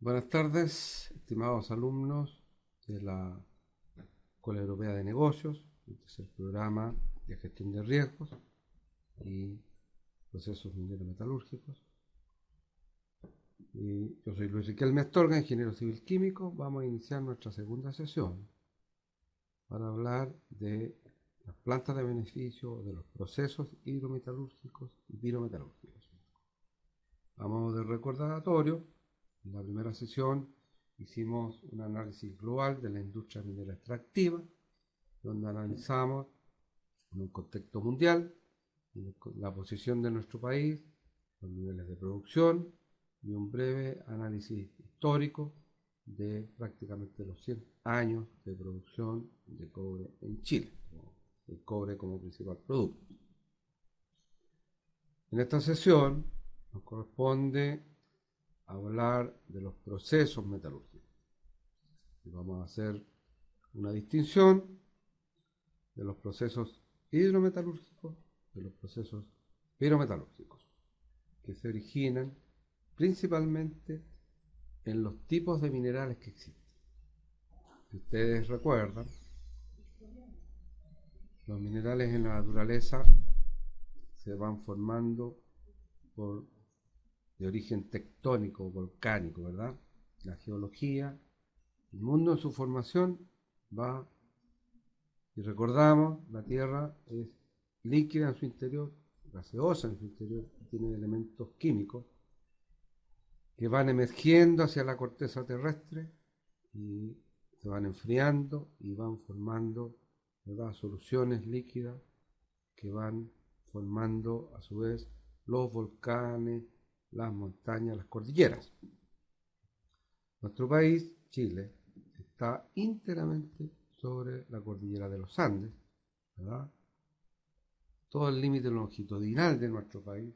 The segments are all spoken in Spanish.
Buenas tardes, estimados alumnos de la Escuela Europea de Negocios. Este es el programa de gestión de riesgos y procesos minero-metalúrgicos. Yo soy Luis Riquelme Astorga, ingeniero civil químico. Vamos a iniciar nuestra segunda sesión para hablar de las plantas de beneficio, de los procesos hidrometalúrgicos y pirometalúrgicos. Vamos de recordatorio. En la primera sesión hicimos un análisis global de la industria minera extractiva, donde analizamos en un contexto mundial la posición de nuestro país, los niveles de producción y un breve análisis histórico de prácticamente los 100 años de producción de cobre en Chile, el cobre como principal producto. En esta sesión nos corresponde hablar de los procesos metalúrgicos. Y vamos a hacer una distinción de los procesos hidrometalúrgicos de los procesos pirometalúrgicos, que se originan principalmente en los tipos de minerales que existen. Si ustedes recuerdan, los minerales en la naturaleza se van formando de origen tectónico, volcánico, ¿verdad? La geología, el mundo en su formación va, y recordamos, la Tierra es líquida en su interior, gaseosa en su interior, tiene elementos químicos que van emergiendo hacia la corteza terrestre y se van enfriando y van formando, ¿verdad?, soluciones líquidas que van formando a su vez los volcanes, las montañas, las cordilleras. Nuestro país, Chile, está íntegramente sobre la cordillera de los Andes, ¿verdad? Todo el límite longitudinal de nuestro país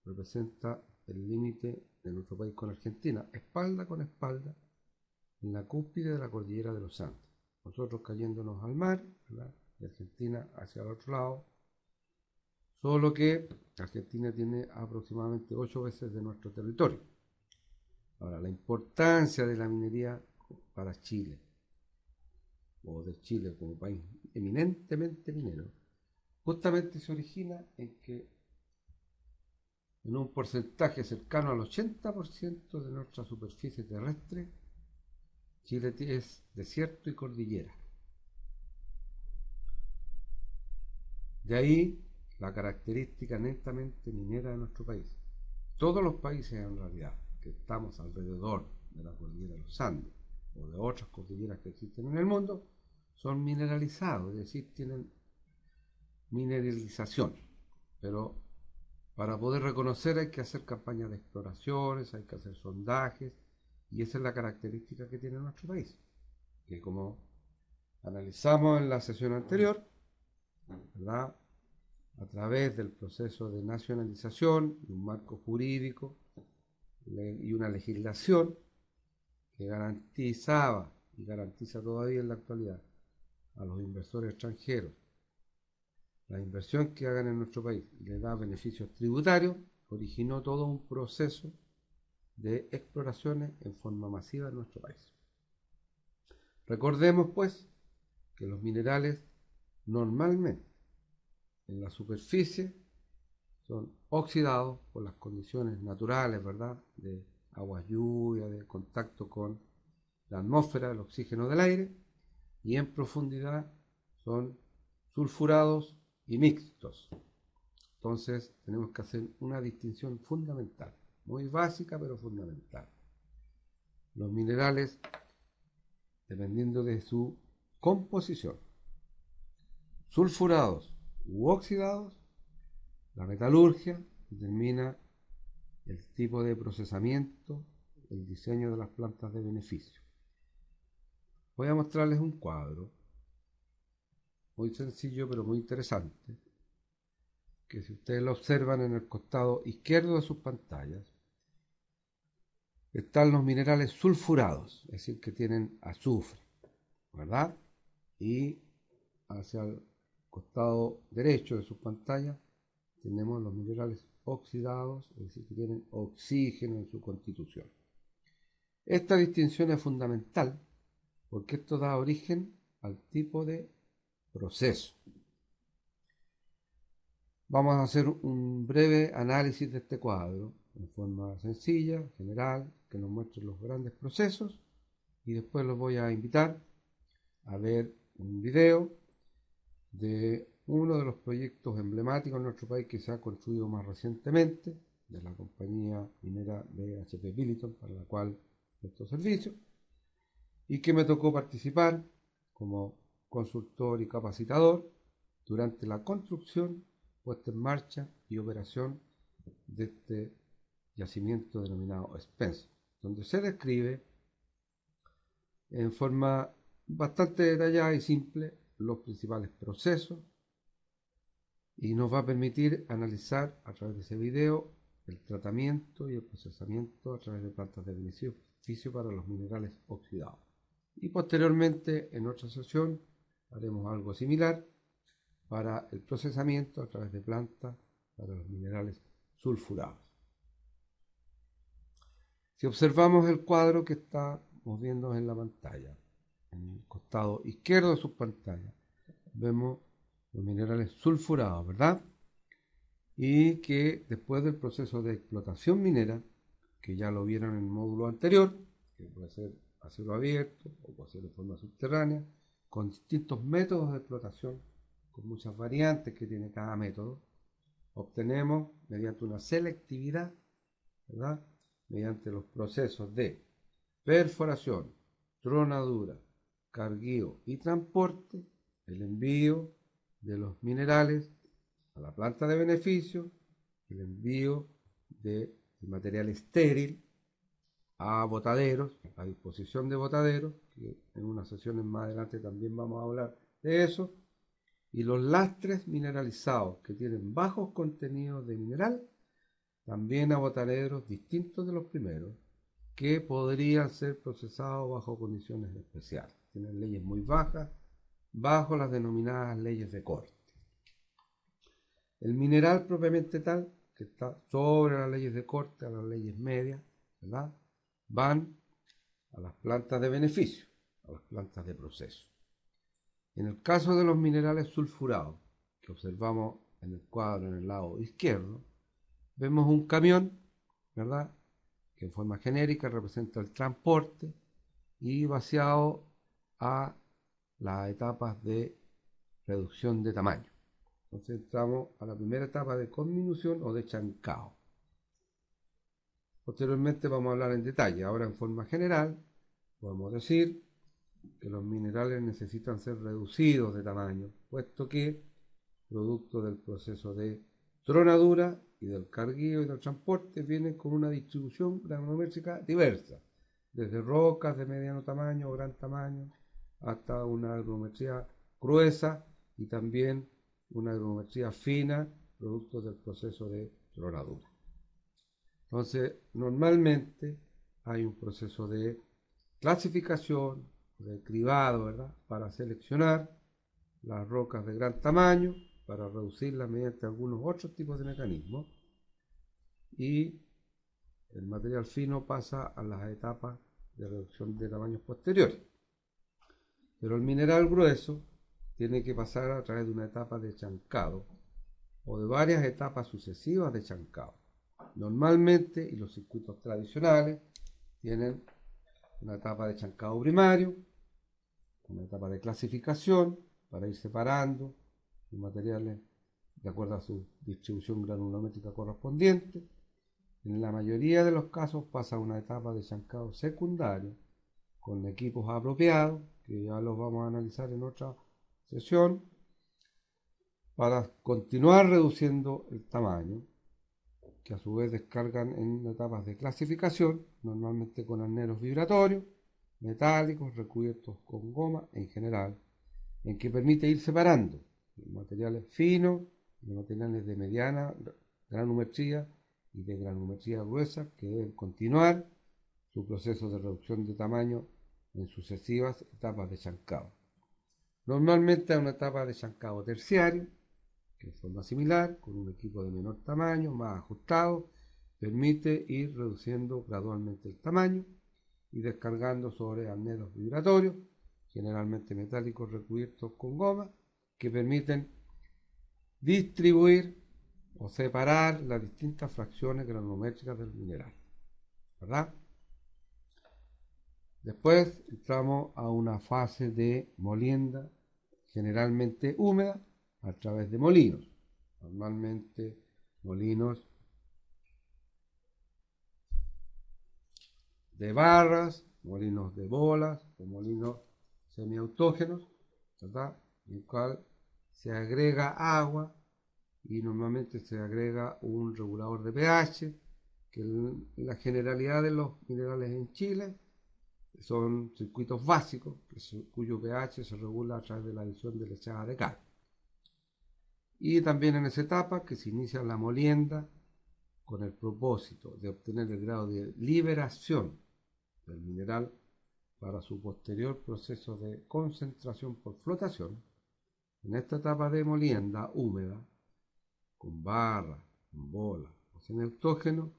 representa el límite de nuestro país con Argentina, espalda con espalda, en la cúspide de la cordillera de los Andes. Nosotros cayéndonos al mar, ¿verdad?, y Argentina hacia el otro lado, solo que Argentina tiene aproximadamente 8 veces de nuestro territorio. Ahora, la importancia de la minería para Chile, o de Chile como país eminentemente minero, justamente se origina en que en un porcentaje cercano al 80% de nuestra superficie terrestre, Chile es desierto y cordillera. De ahí la característica netamente minera de nuestro país. Todos los países en realidad que estamos alrededor de la cordillera de los Andes o de otras cordilleras que existen en el mundo son mineralizados, es decir, tienen mineralización. Pero para poder reconocer hay que hacer campañas de exploraciones, hay que hacer sondajes, y esa es la característica que tiene nuestro país, que como analizamos en la sesión anterior, ¿verdad?, a través del proceso de nacionalización y un marco jurídico y una legislación que garantizaba y garantiza todavía en la actualidad a los inversores extranjeros la inversión que hagan en nuestro país y les da beneficios tributarios, originó todo un proceso de exploraciones en forma masiva en nuestro país. Recordemos pues que los minerales normalmente en la superficie son oxidados por las condiciones naturales, ¿verdad?, de aguas lluvias, de contacto con la atmósfera, el oxígeno del aire, y en profundidad son sulfurados y mixtos. Entonces tenemos que hacer una distinción fundamental, muy básica pero fundamental. Los minerales, dependiendo de su composición, sulfurados u oxidados, la metalurgia determina el tipo de procesamiento, el diseño de las plantas de beneficio. Voy a mostrarles un cuadro muy sencillo pero muy interesante, que si ustedes lo observan en el costado izquierdo de sus pantallas, están los minerales sulfurados, es decir, que tienen azufre, ¿verdad? Y hacia el costado derecho de sus pantallas tenemos los minerales oxidados, es decir, que tienen oxígeno en su constitución. Esta distinción es fundamental porque esto da origen al tipo de proceso. Vamos a hacer un breve análisis de este cuadro en forma sencilla, general, que nos muestre los grandes procesos, y después los voy a invitar a ver un video de uno de los proyectos emblemáticos en nuestro país que se ha construido más recientemente, de la compañía minera BHP Billiton, para la cual presto servicio, y que me tocó participar como consultor y capacitador durante la construcción, puesta en marcha y operación de este yacimiento denominado Spence, donde se describe en forma bastante detallada y simple los principales procesos, y nos va a permitir analizar a través de ese video el tratamiento y el procesamiento a través de plantas de beneficio para los minerales oxidados. Y posteriormente, en otra sesión, haremos algo similar para el procesamiento a través de plantas para los minerales sulfurados. Si observamos el cuadro que estamos viendo en la pantalla, en el costado izquierdo de su pantalla, vemos los minerales sulfurados, ¿verdad? Y que después del proceso de explotación minera, que ya lo vieron en el módulo anterior, que puede ser a cielo abierto o puede ser de forma subterránea, con distintos métodos de explotación, con muchas variantes que tiene cada método, obtenemos mediante una selectividad, ¿verdad? Mediante los procesos de perforación, tronadura, carguío y transporte, el envío de los minerales a la planta de beneficio, el envío de material estéril a botaderos, a disposición de botaderos, que en unas sesiones más adelante también vamos a hablar de eso, y los lastres mineralizados que tienen bajos contenidos de mineral, también a botaderos distintos de los primeros, que podrían ser procesados bajo condiciones especiales. Tienen leyes muy bajas, bajo las denominadas leyes de corte. El mineral propiamente tal, que está sobre las leyes de corte, a las leyes medias, ¿verdad?, van a las plantas de beneficio, a las plantas de proceso. En el caso de los minerales sulfurados, que observamos en el cuadro en el lado izquierdo, vemos un camión, ¿verdad?, que en forma genérica representa el transporte y vaciado a las etapas de reducción de tamaño. Entonces entramos a la primera etapa de conminución o de chancado. Posteriormente vamos a hablar en detalle. Ahora, en forma general, podemos decir que los minerales necesitan ser reducidos de tamaño, puesto que, producto del proceso de tronadura y del carguío y del transporte, vienen con una distribución granulométrica diversa, desde rocas de mediano tamaño o gran tamaño hasta una granulometría gruesa y también una granulometría fina, producto del proceso de tronadura. Entonces, normalmente hay un proceso de clasificación, de cribado, ¿verdad?, para seleccionar las rocas de gran tamaño, para reducirlas mediante algunos otros tipos de mecanismos, y el material fino pasa a las etapas de reducción de tamaños posteriores. Pero el mineral grueso tiene que pasar a través de una etapa de chancado o de varias etapas sucesivas de chancado. Normalmente, y los circuitos tradicionales tienen una etapa de chancado primario, una etapa de clasificación para ir separando los materiales de acuerdo a su distribución granulométrica correspondiente. En la mayoría de los casos pasa a una etapa de chancado secundario con equipos apropiados, que ya los vamos a analizar en otra sesión, para continuar reduciendo el tamaño, que a su vez descargan en etapas de clasificación, normalmente con arneros vibratorios, metálicos, recubiertos con goma en general, en que permite ir separando los materiales finos, los materiales de mediana granulometría y de granulometría gruesa, que deben continuar su proceso de reducción de tamaño en sucesivas etapas de chancado. Normalmente hay una etapa de chancado terciario, que en forma similar, con un equipo de menor tamaño, más ajustado, permite ir reduciendo gradualmente el tamaño y descargando sobre arneros vibratorios, generalmente metálicos recubiertos con goma, que permiten distribuir o separar las distintas fracciones granulométricas del mineral, ¿verdad? Después entramos a una fase de molienda, generalmente húmeda, a través de molinos. Normalmente molinos de barras, molinos de bolas o molinos semiautógenos, ¿verdad? En el cual se agrega agua y normalmente se agrega un regulador de pH, que la generalidad de los minerales en Chile son circuitos básicos, cuyo pH se regula a través de la adición de lechada de cal. Y también en esa etapa que se inicia la molienda con el propósito de obtener el grado de liberación del mineral para su posterior proceso de concentración por flotación. En esta etapa de molienda húmeda, con barra, con bola o semiautógeno,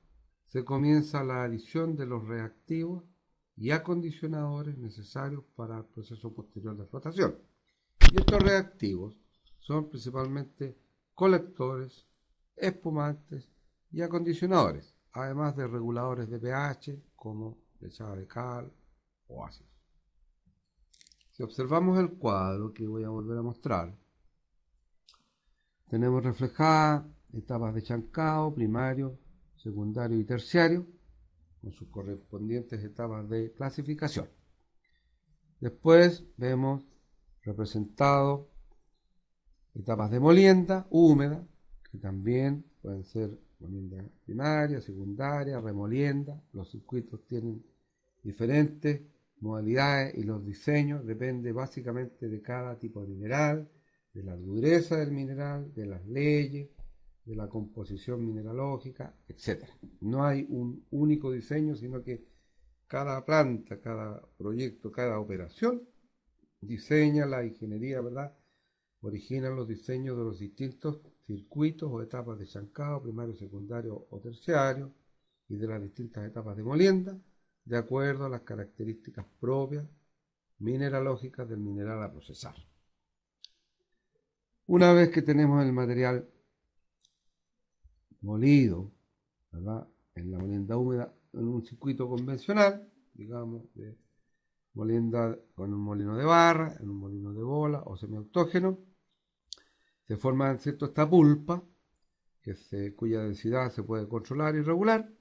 se comienza la adición de los reactivos y acondicionadores necesarios para el proceso posterior de flotación. Y estos reactivos son principalmente colectores, espumantes y acondicionadores, además de reguladores de pH como lechada de cal o ácidos. Si observamos el cuadro que voy a volver a mostrar, tenemos reflejadas etapas de chancado, primario, secundario y terciario, con sus correspondientes etapas de clasificación. Después vemos representado etapas de molienda húmeda, que también pueden ser molienda primaria, secundaria, remolienda. Los circuitos tienen diferentes modalidades y los diseños dependen básicamente de cada tipo de mineral, de la dureza del mineral, de las leyes, de la composición mineralógica, etc. No hay un único diseño, sino que cada planta, cada proyecto, cada operación diseña la ingeniería, ¿verdad? Originan los diseños de los distintos circuitos o etapas de chancado, primario, secundario o terciario, y de las distintas etapas de molienda, de acuerdo a las características propias mineralógicas del mineral a procesar. Una vez que tenemos el material molido, ¿verdad?, en la molienda húmeda, en un circuito convencional, digamos, de molienda con un molino de barra, en un molino de bola o semiautógeno, se forma, ¿cierto?, esta pulpa, cuya densidad se puede controlar y regular,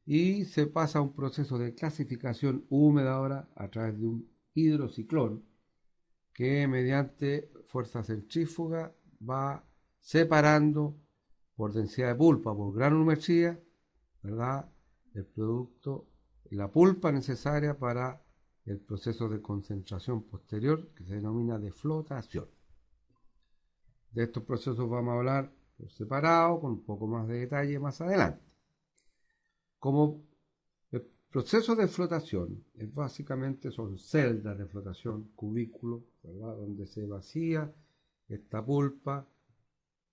y se pasa a un proceso de clasificación húmeda ahora a través de un hidrociclón, que mediante fuerza centrífuga va separando por densidad de pulpa, por granulometría, ¿verdad?, el producto, la pulpa necesaria para el proceso de concentración posterior, que se denomina de flotación. De estos procesos vamos a hablar por separado, con un poco más de detalle más adelante. Como el proceso de flotación básicamente son celdas de flotación, cubículos, ¿verdad?, donde se vacía esta pulpa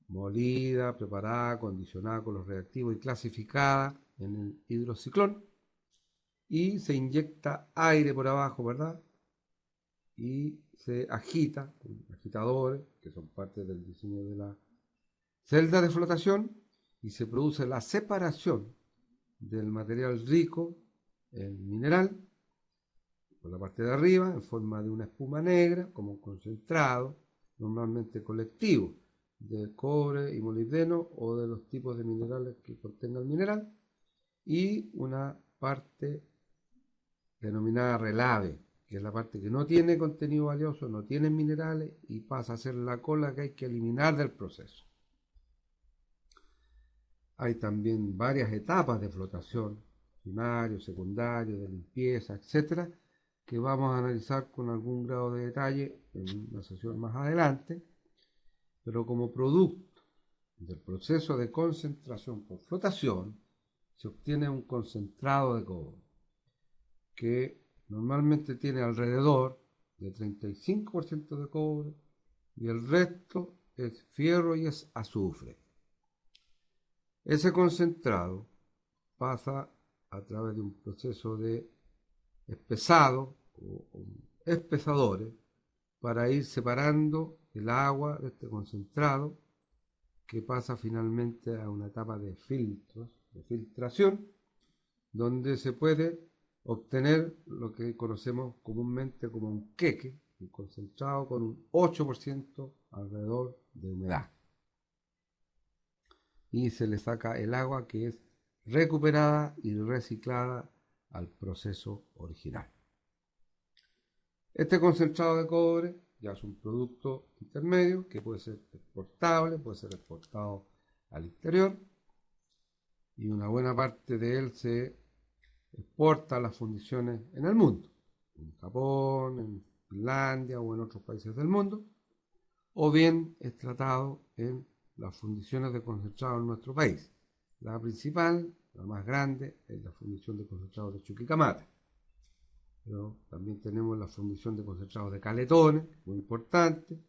molida, preparada, acondicionada con los reactivos y clasificada en el hidrociclón, y se inyecta aire por abajo, ¿verdad?, y se agita con agitadores, que son parte del diseño de la celda de flotación, y se produce la separación del material rico, el mineral, por la parte de arriba, en forma de una espuma negra, como un concentrado, normalmente colectivo, de cobre y molibdeno o de los tipos de minerales que contenga el mineral, y una parte denominada relave, que es la parte que no tiene contenido valioso, no tiene minerales y pasa a ser la cola que hay que eliminar del proceso. Hay también varias etapas de flotación, primario, secundario, de limpieza, etcétera, que vamos a analizar con algún grado de detalle en una sesión más adelante, pero como producto del proceso de concentración por flotación se obtiene un concentrado de cobre que normalmente tiene alrededor de 35% de cobre y el resto es fierro y es azufre. Ese concentrado pasa a través de un proceso de espesado o espesadores para ir separando el agua de este concentrado, que pasa finalmente a una etapa de filtros, de filtración, donde se puede obtener lo que conocemos comúnmente como un queque, un concentrado con un 8% alrededor de humedad. Y se le saca el agua que es recuperada y reciclada al proceso original. Este concentrado de cobre ya es un producto intermedio que puede ser exportable, puede ser exportado al exterior, y una buena parte de él se exporta a las fundiciones en el mundo, en Japón, en Finlandia o en otros países del mundo, o bien es tratado en las fundiciones de concentrado en nuestro país. La principal, la más grande, es la fundición de concentrados de Chuquicamata. Pero también tenemos la fundición de concentrados de Caletones, muy importante,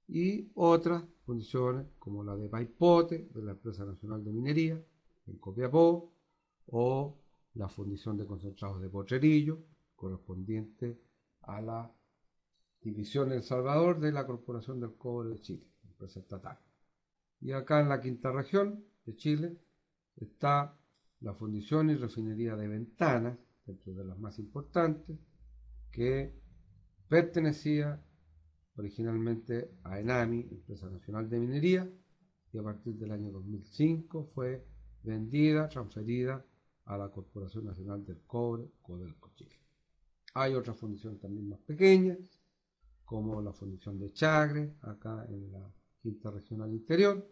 y otras fundiciones como la de Paipote, de la Empresa Nacional de Minería, en Copiapó, o la fundición de concentrados de Potrerillo, correspondiente a la división El Salvador de la Corporación del Cobre de Chile, empresa estatal. Y acá en la quinta región de Chile está la fundición y refinería de Ventanas, dentro de las más importantes, que pertenecía originalmente a ENAMI, Empresa Nacional de Minería, y a partir del año 2005 fue vendida, transferida a la Corporación Nacional del Cobre, Codelco Chile. Hay otras fundiciones también más pequeñas, como la fundición de Chagre, acá en la quinta regional interior,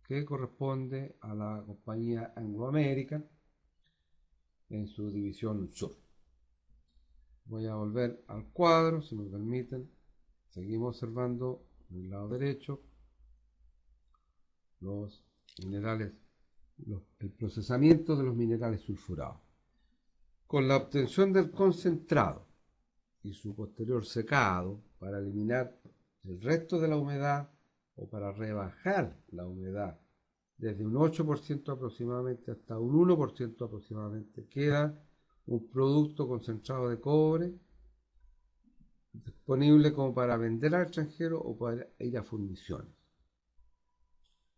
que corresponde a la compañía Anglo American en su división sur. Voy a volver al cuadro, si me permiten. Seguimos observando en el lado derecho los minerales, el procesamiento de los minerales sulfurados. Con la obtención del concentrado y su posterior secado para eliminar el resto de la humedad o para rebajar la humedad desde un 8% aproximadamente hasta un 1% aproximadamente, queda un producto concentrado de cobre disponible como para vender al extranjero o para ir a fundiciones.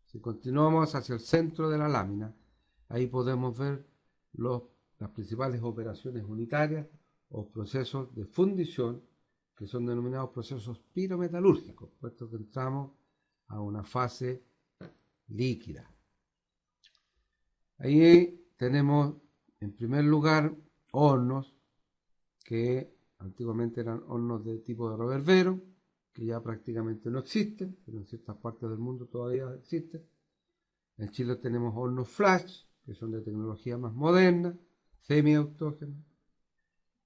Si continuamos hacia el centro de la lámina, ahí podemos ver las principales operaciones unitarias o procesos de fundición, que son denominados procesos pirometalúrgicos, puesto que entramos a una fase líquida. Ahí tenemos, en primer lugar, hornos que antiguamente eran hornos de tipo de reverbero, que ya prácticamente no existen, pero en ciertas partes del mundo todavía existen. En Chile tenemos hornos flash, que son de tecnología más moderna, semiautógenos,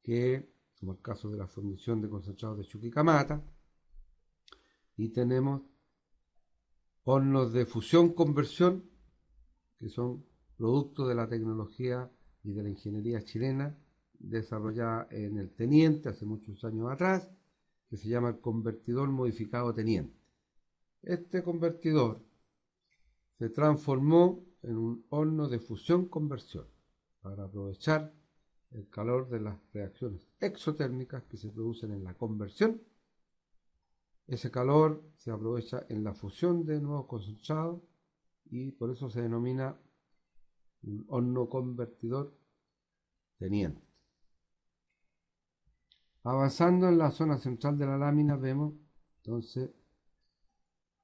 que, como el caso de la fundición de concentrados de Chuquicamata, y tenemos hornos de fusión-conversión, que son producto de la tecnología y de la ingeniería chilena desarrollada en el Teniente hace muchos años atrás, que se llama el convertidor modificado Teniente. Este convertidor se transformó en un horno de fusión-conversión para aprovechar el calor de las reacciones exotérmicas que se producen en la conversión. Ese calor se aprovecha en la fusión de nuevos concentrados y por eso se denomina un horno convertidor Teniente. Avanzando en la zona central de la lámina vemos entonces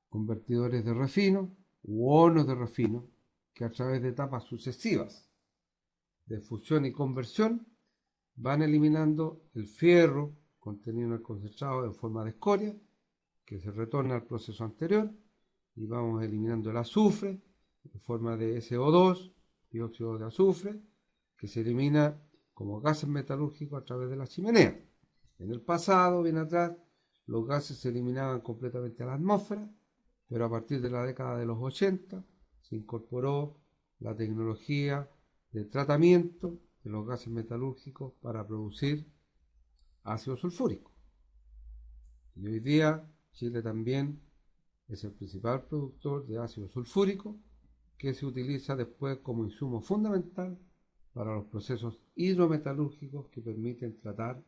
convertidores de refino u hornos de refino que a través de etapas sucesivas de fusión y conversión van eliminando el fierro contenido en el concentrado en forma de escoria que se retorna al proceso anterior, y vamos eliminando el azufre en forma de SO2, dióxido de azufre, que se elimina como gases metalúrgicos a través de la chimenea. En el pasado, bien atrás, los gases se eliminaban completamente a la atmósfera, pero a partir de la década de los 80 se incorporó la tecnología de tratamiento de los gases metalúrgicos para producir ácido sulfúrico. Y hoy día Chile también es el principal productor de ácido sulfúrico que se utiliza después como insumo fundamental para los procesos hidrometalúrgicos que permiten tratar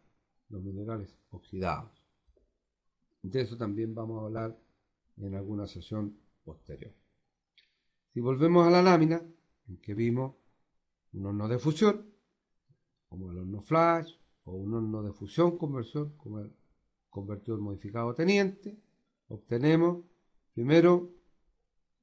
los minerales oxidados. De eso también vamos a hablar en alguna sesión posterior. Si volvemos a la lámina, en que vimos un horno de fusión, como el horno flash, o un horno de fusión conversión, como el convertidor modificado teniente, obtenemos primero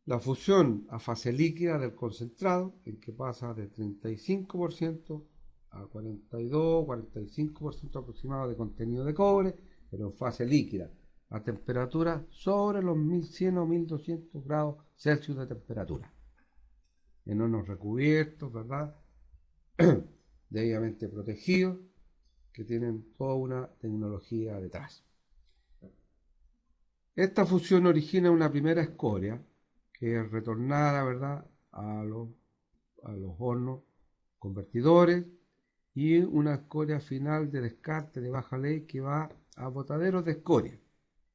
la fusión a fase líquida del concentrado, en que pasa de 35% a 42-45% aproximado de contenido de cobre, pero en fase líquida, a temperatura sobre los 1100 o 1200 grados Celsius de temperatura. En hornos recubiertos, ¿verdad? Debidamente protegidos, que tienen toda una tecnología detrás. Esta fusión origina una primera escoria, que es retornada, ¿verdad?, a los hornos convertidores, y una escoria final de descarte de baja ley que va a botaderos de escoria,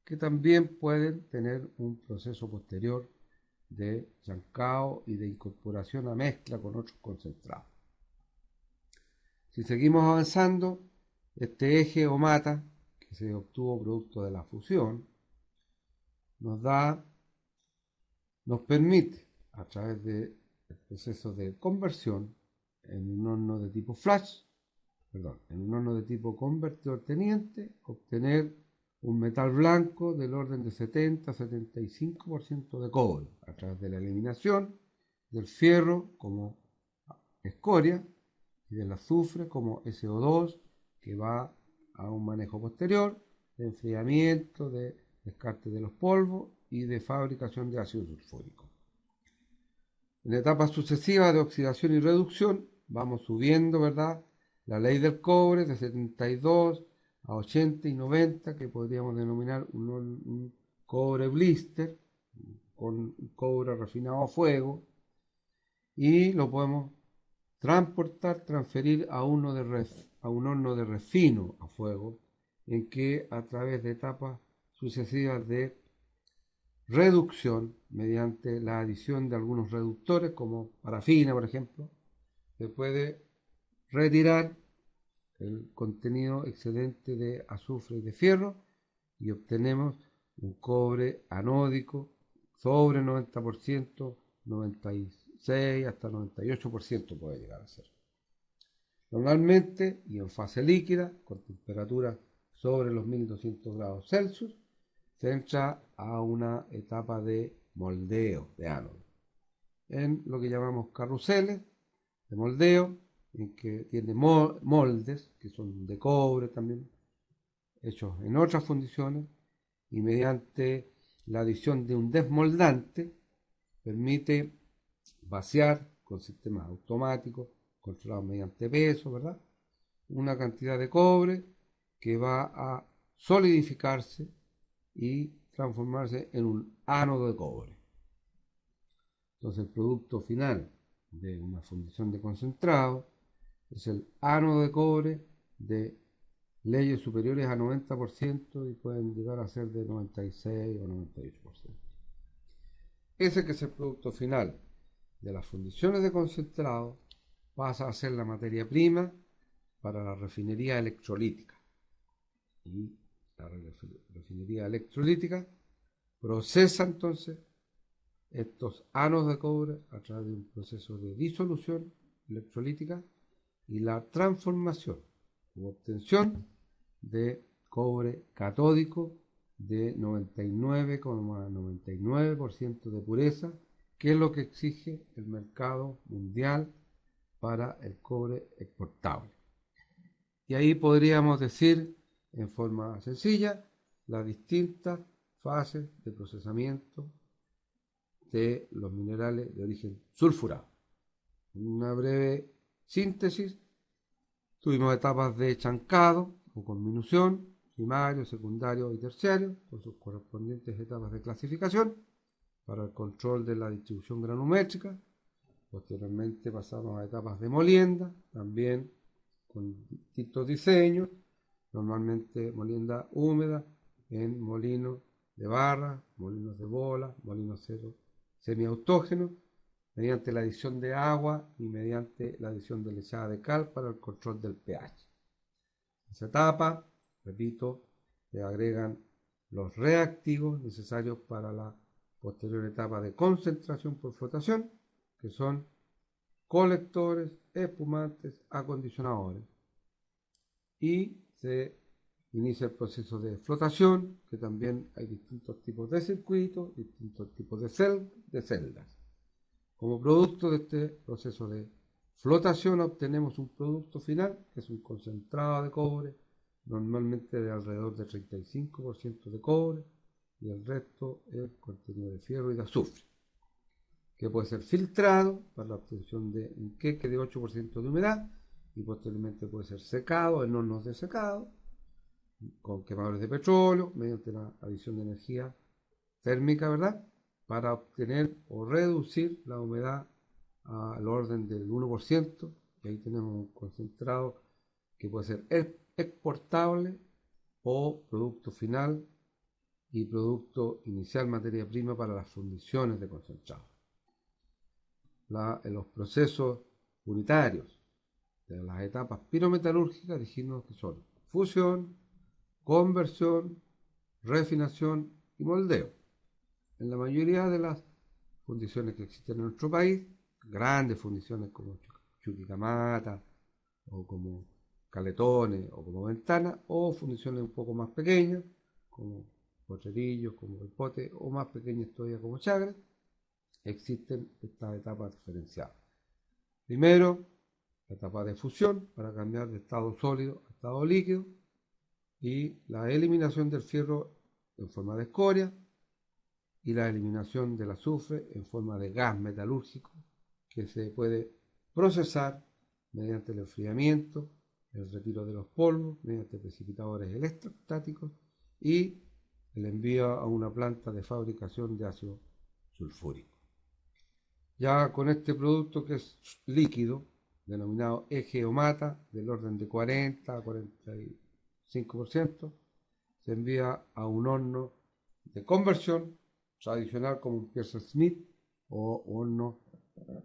que también pueden tener un proceso posterior de chancado y de incorporación a mezcla con otros concentrados. Si seguimos avanzando, este eje o mata que se obtuvo producto de la fusión nos permite, a través del proceso de conversión en un horno de tipo flash, en un horno de tipo convertidor teniente, obtener un metal blanco del orden de 70-75% de cobre, a través de la eliminación del fierro como escoria y del azufre como SO2, que va a un manejo posterior de enfriamiento, de descarte de los polvos y de fabricación de ácido sulfúrico. En etapas sucesivas de oxidación y reducción vamos subiendo, ¿verdad?, la ley del cobre de 72 a 80 y 90, que podríamos denominar un cobre blister, con cobre refinado a fuego, y lo podemos transferir a un horno de refino a fuego, en que a través de etapas sucesivas de reducción, mediante la adición de algunos reductores, como parafina, por ejemplo, se puede retirar el contenido excedente de azufre y de fierro y obtenemos un cobre anódico sobre 90%, 96 hasta 98% puede llegar a ser. Normalmente, y en fase líquida, con temperatura sobre los 1200 grados Celsius, se entra a una etapa de moldeo de ánodo, en lo que llamamos carruseles de moldeo, en que tiene moldes, que son de cobre también, hechos en otras fundiciones, y mediante la adición de un desmoldante permite vaciar con sistemas automáticos, controlados mediante peso, ¿verdad?, una cantidad de cobre que va a solidificarse y transformarse en un ánodo de cobre. Entonces el producto final de una fundición de concentrado es el ánodo de cobre de leyes superiores a 90% y pueden llegar a ser de 96 o 98%. Ese que es el producto final de las fundiciones de concentrado pasa a ser la materia prima para la refinería electrolítica. Y la refinería electrolítica procesa entonces estos ánodos de cobre a través de un proceso de disolución electrolítica y la transformación u obtención de cobre catódico de 99,99% de pureza, que es lo que exige el mercado mundial para el cobre exportable. Y ahí podríamos decir, en forma sencilla, las distintas fases de procesamiento de los minerales de origen sulfurado. En una breve síntesis, tuvimos etapas de chancado o conminución, primario, secundario y terciario, con sus correspondientes etapas de clasificación para el control de la distribución granumétrica. Posteriormente pasamos a etapas de molienda, también con distintos diseños, normalmente molienda húmeda en molinos de barra, molinos de bola, molinos cero semiautógenos, mediante la adición de agua y mediante la adición de lechada de cal para el control del pH. En esa etapa, repito, se agregan los reactivos necesarios para la posterior etapa de concentración por flotación, que son colectores, espumantes, acondicionadores. Y se inicia el proceso de flotación, que también hay distintos tipos de circuitos, distintos tipos de celdas. Como producto de este proceso de flotación obtenemos un producto final, que es un concentrado de cobre, normalmente de alrededor de 35% de cobre, y el resto es contenido de fierro y de azufre, que puede ser filtrado para la obtención de un queque de 8% de humedad, y posteriormente puede ser secado en hornos de secado, con quemadores de petróleo, mediante la adición de energía térmica, ¿verdad?, para obtener o reducir la humedad al orden del 1%, y ahí tenemos un concentrado que puede ser exportable o producto final y producto inicial, materia prima para las fundiciones de concentrado. En los procesos unitarios de las etapas pirometalúrgicas dijimos que son fusión, conversión, refinación y moldeo. En la mayoría de las fundiciones que existen en nuestro país, grandes fundiciones como Chuquicamata, o como Caletones, o como Ventana, o fundiciones un poco más pequeñas, como Potrerillos, como El Pote, o más pequeñas todavía como Chagres, existen estas etapas diferenciadas. Primero, la etapa de fusión, para cambiar de estado sólido a estado líquido, y la eliminación del fierro en forma de escoria, y la eliminación del azufre en forma de gas metalúrgico, que se puede procesar mediante el enfriamiento, el retiro de los polvos, mediante precipitadores electrostáticos y el envío a una planta de fabricación de ácido sulfúrico. Ya con este producto, que es líquido, denominado eje o mata, del orden de 40 a 45%, se envía a un horno de conversión tradicional como un Pierce Smith o horno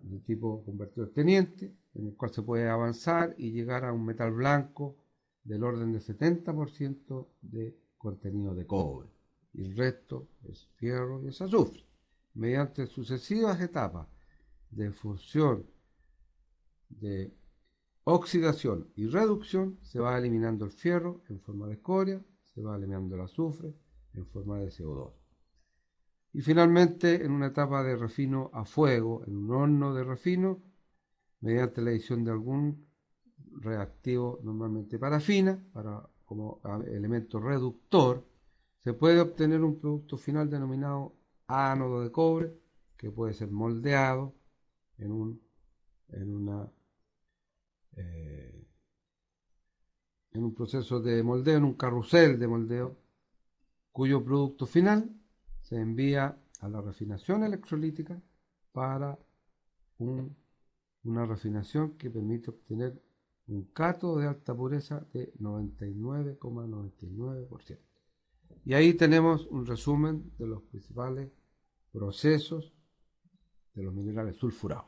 de tipo convertidor teniente, en el cual se puede avanzar y llegar a un metal blanco del orden de 70% de contenido de cobre, y el resto es fierro y es azufre. Mediante sucesivas etapas de fusión, de oxidación y reducción, se va eliminando el fierro en forma de escoria, se va eliminando el azufre en forma de CO2. Y finalmente, en una etapa de refino a fuego, en un horno de refino, mediante la adición de algún reactivo, normalmente parafina, como elemento reductor, se puede obtener un producto final denominado ánodo de cobre, que puede ser moldeado en un proceso de moldeo, en un carrusel de moldeo, cuyo producto final se envía a la refinación electrolítica para una refinación que permite obtener un cátodo de alta pureza de 99,99%. Y ahí tenemos un resumen de los principales procesos de los minerales sulfurados.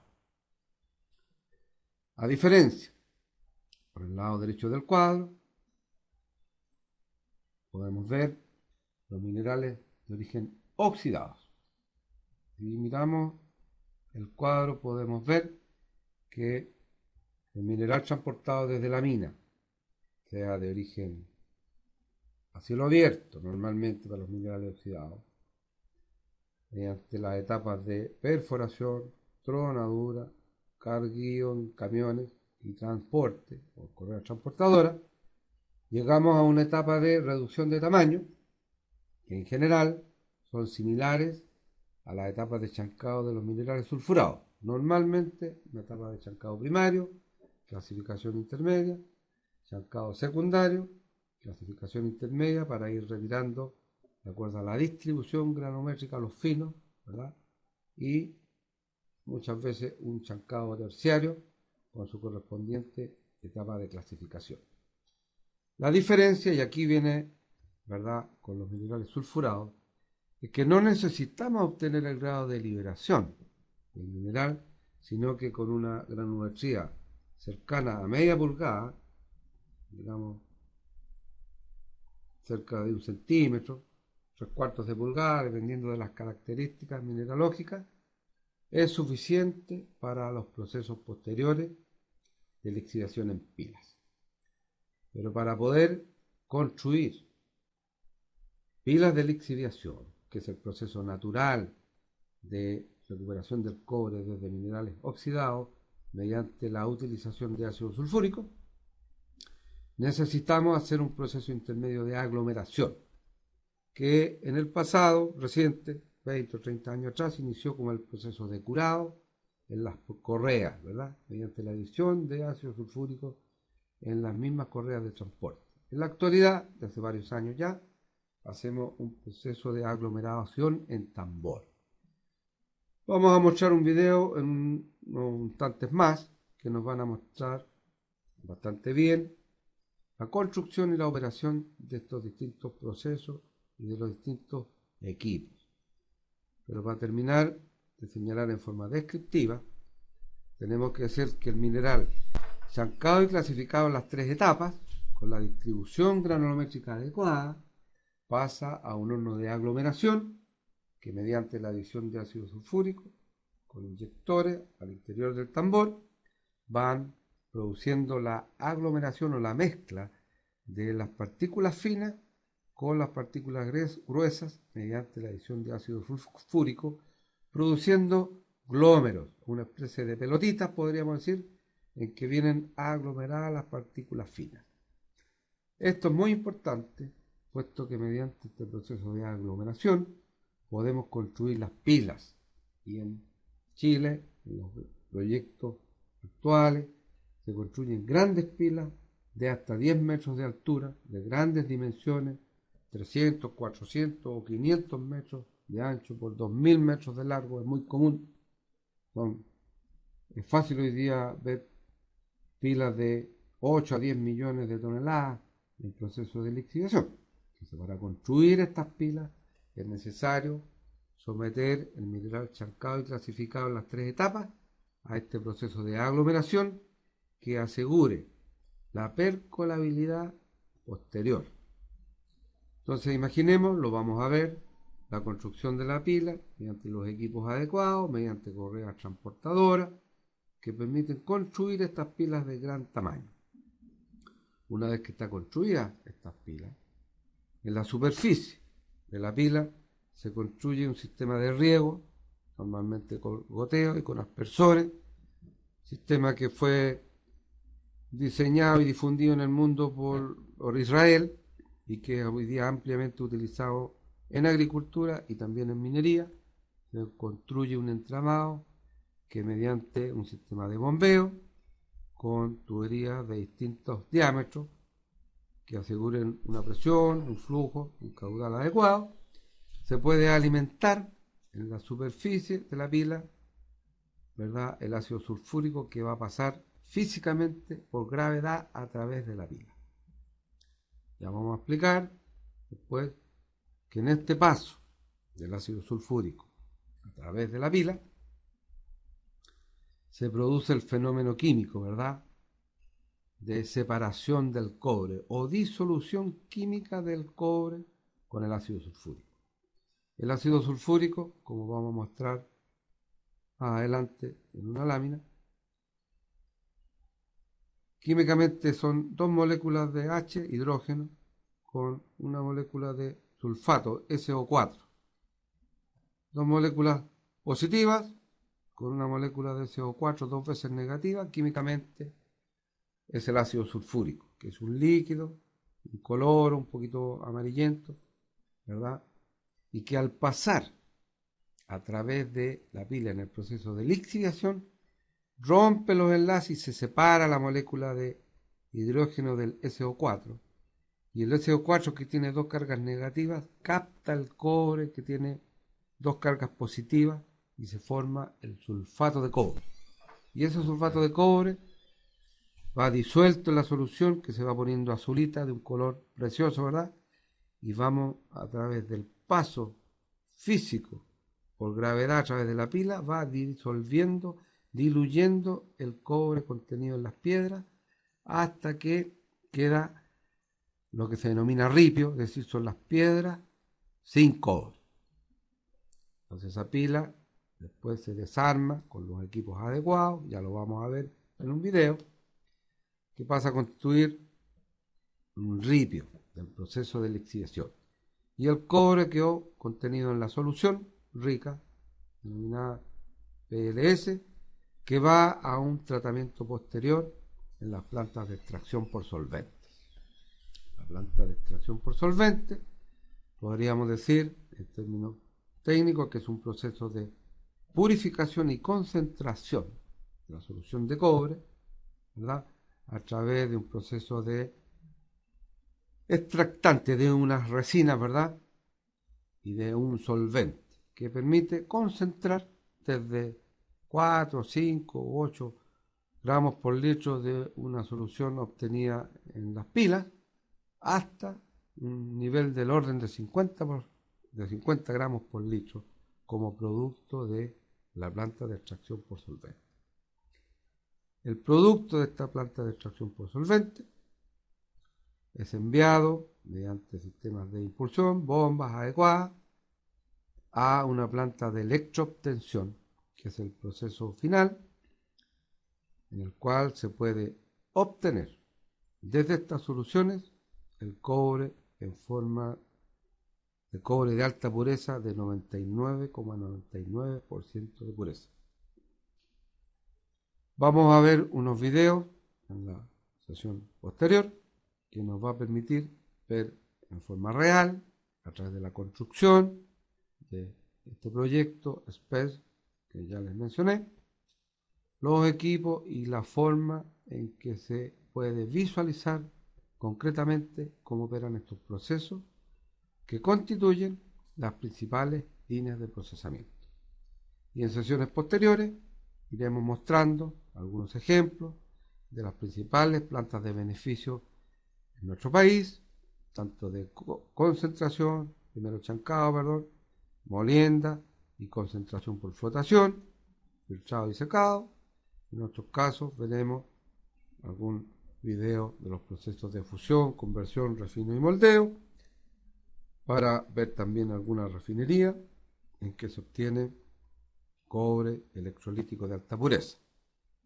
A diferencia, por el lado derecho del cuadro, podemos ver los minerales de origen oxidados. Si miramos el cuadro, podemos ver que el mineral transportado desde la mina, sea de origen a cielo abierto, normalmente para los minerales oxidados, mediante las etapas de perforación, tronadura, carguío en camiones y transporte por correa transportadora, llegamos a una etapa de reducción de tamaño, que en general son similares a las etapas de chancado de los minerales sulfurados. Normalmente una etapa de chancado primario, clasificación intermedia, chancado secundario, clasificación intermedia, para ir retirando de acuerdo a la distribución granométrica los finos, ¿verdad? Y muchas veces un chancado terciario con su correspondiente etapa de clasificación. La diferencia, y aquí viene, ¿verdad?, con los minerales sulfurados, es que no necesitamos obtener el grado de liberación del mineral, sino que con una granulometría cercana a media pulgada, digamos cerca de 1 centímetro, 3/4 de pulgada, dependiendo de las características mineralógicas, es suficiente para los procesos posteriores de lixiviación en pilas. Pero para poder construir pilas de lixiviación, que es el proceso natural de recuperación del cobre desde minerales oxidados mediante la utilización de ácido sulfúrico, necesitamos hacer un proceso intermedio de aglomeración, que en el pasado reciente, 20 o 30 años atrás, inició como el proceso de curado en las correas, ¿verdad? Mediante la adición de ácido sulfúrico en las mismas correas de transporte. En la actualidad, desde hace varios años ya, hacemos un proceso de aglomeración en tambor. Vamos a mostrar un video en unos instantes más que nos van a mostrar bastante bien la construcción y la operación de estos distintos procesos y de los distintos equipos. Pero para terminar de señalar en forma descriptiva, tenemos que decir que el mineral chancado y clasificado en las 3 etapas, con la distribución granulométrica adecuada, pasa a un horno de aglomeración que mediante la adición de ácido sulfúrico con inyectores al interior del tambor van produciendo la aglomeración o la mezcla de las partículas finas con las partículas gruesas mediante la adición de ácido sulfúrico, produciendo glómeros, una especie de pelotitas, podríamos decir, en que vienen aglomeradas las partículas finas. Esto es muy importante, puesto que mediante este proceso de aglomeración podemos construir las pilas. Y en Chile, en los proyectos actuales, se construyen grandes pilas de hasta 10 metros de altura, de grandes dimensiones, 300, 400 o 500 metros de ancho por 2000 metros de largo, es muy común. Es fácil hoy día ver pilas de 8 a 10 millones de toneladas en proceso de lixiviación. Entonces, para construir estas pilas es necesario someter el mineral chancado y clasificado en las 3 etapas a este proceso de aglomeración que asegure la percolabilidad posterior. Entonces imaginemos, lo vamos a ver, la construcción de la pila mediante los equipos adecuados, mediante correas transportadoras que permiten construir estas pilas de gran tamaño. Una vez que está construida estas pilas, en la superficie de la pila se construye un sistema de riego, normalmente con goteo y con aspersores, sistema que fue diseñado y difundido en el mundo por Israel y que es hoy día ampliamente utilizado en agricultura y también en minería. Se construye un entramado que mediante un sistema de bombeo con tuberías de distintos diámetros que aseguren una presión, un flujo, un caudal adecuado, se puede alimentar en la superficie de la pila, ¿verdad?, el ácido sulfúrico que va a pasar físicamente por gravedad a través de la pila. Ya vamos a explicar después que en este paso del ácido sulfúrico a través de la pila se produce el fenómeno químico, ¿verdad?, de separación del cobre o disolución química del cobre con el ácido sulfúrico. El ácido sulfúrico, como vamos a mostrar más adelante en una lámina, químicamente son 2 moléculas de H, hidrógeno, con una molécula de sulfato, SO4. 2 moléculas positivas con una molécula de SO4 2 veces negativa. Químicamente es el ácido sulfúrico, que es un líquido, incoloro, un poquito amarillento, ¿verdad? Y que al pasar a través de la pila en el proceso de lixiviación rompe los enlaces y se separa la molécula de hidrógeno del SO4. Y el SO4, que tiene 2 cargas negativas, capta el cobre que tiene 2 cargas positivas y se forma el sulfato de cobre. Y ese sulfato de cobre va disuelto en la solución, que se va poniendo azulita de un color precioso, ¿verdad? Y vamos a través del paso físico por gravedad a través de la pila va disolviendo, diluyendo el cobre contenido en las piedras hasta que queda lo que se denomina ripio, es decir, son las piedras sin cobre. Entonces esa pila después se desarma con los equipos adecuados, ya lo vamos a ver en un video, que pasa a constituir un ripio del proceso de lixiviación. Y el cobre quedó contenido en la solución rica, denominada PLS, que va a un tratamiento posterior en las plantas de extracción por solventes. La planta de extracción por solvente, podríamos decir, en términos técnicos, que es un proceso de purificación y concentración de la solución de cobre, ¿verdad?, a través de un proceso de extractante de unas resinas, ¿verdad?, y de un solvente que permite concentrar desde 4, 5 u 8 gramos por litro de una solución obtenida en las pilas hasta un nivel del orden de 50 gramos por litro como producto de la planta de extracción por solvente. El producto de esta planta de extracción por solvente es enviado mediante sistemas de impulsión, bombas adecuadas, a una planta de electroobtención, que es el proceso final en el cual se puede obtener desde estas soluciones el cobre en forma de cobre de alta pureza de 99,99% de pureza. Vamos a ver unos videos en la sesión posterior que nos va a permitir ver en forma real, a través de la construcción de este proyecto SPES que ya les mencioné, los equipos y la forma en que se puede visualizar concretamente cómo operan estos procesos que constituyen las principales líneas de procesamiento. Y en sesiones posteriores iremos mostrando algunos ejemplos de las principales plantas de beneficio en nuestro país, tanto de concentración, primero chancado, perdón, molienda y concentración por flotación, filtrado y secado. En otros casos veremos algún video de los procesos de fusión, conversión, refino y moldeo, para ver también alguna refinería en que se obtiene cobre electrolítico de alta pureza.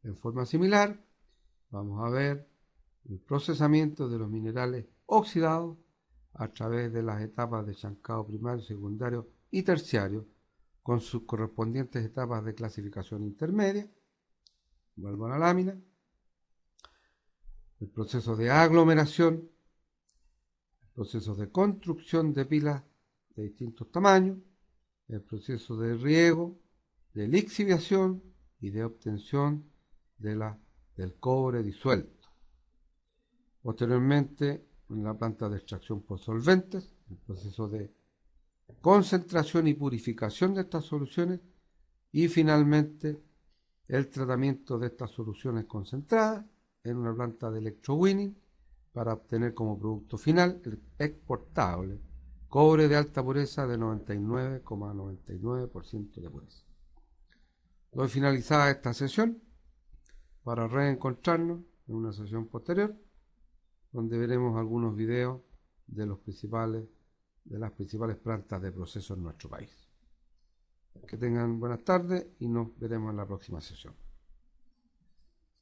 En forma similar, vamos a ver el procesamiento de los minerales oxidados a través de las etapas de chancado primario, secundario y terciario, con sus correspondientes etapas de clasificación intermedia. Vuelvo a la lámina. El proceso de aglomeración, el proceso de construcción de pilas de distintos tamaños, el proceso de riego, de lixiviación y de obtención del cobre disuelto. Posteriormente, en la planta de extracción por solventes, el proceso de concentración y purificación de estas soluciones y finalmente el tratamiento de estas soluciones concentradas en una planta de electrowinning para obtener como producto final el exportable cobre de alta pureza de 99,99% de pureza. Doy finalizada esta sesión para reencontrarnos en una sesión posterior donde veremos algunos videos de las principales plantas de proceso en nuestro país. Que tengan buenas tardes y nos veremos en la próxima sesión.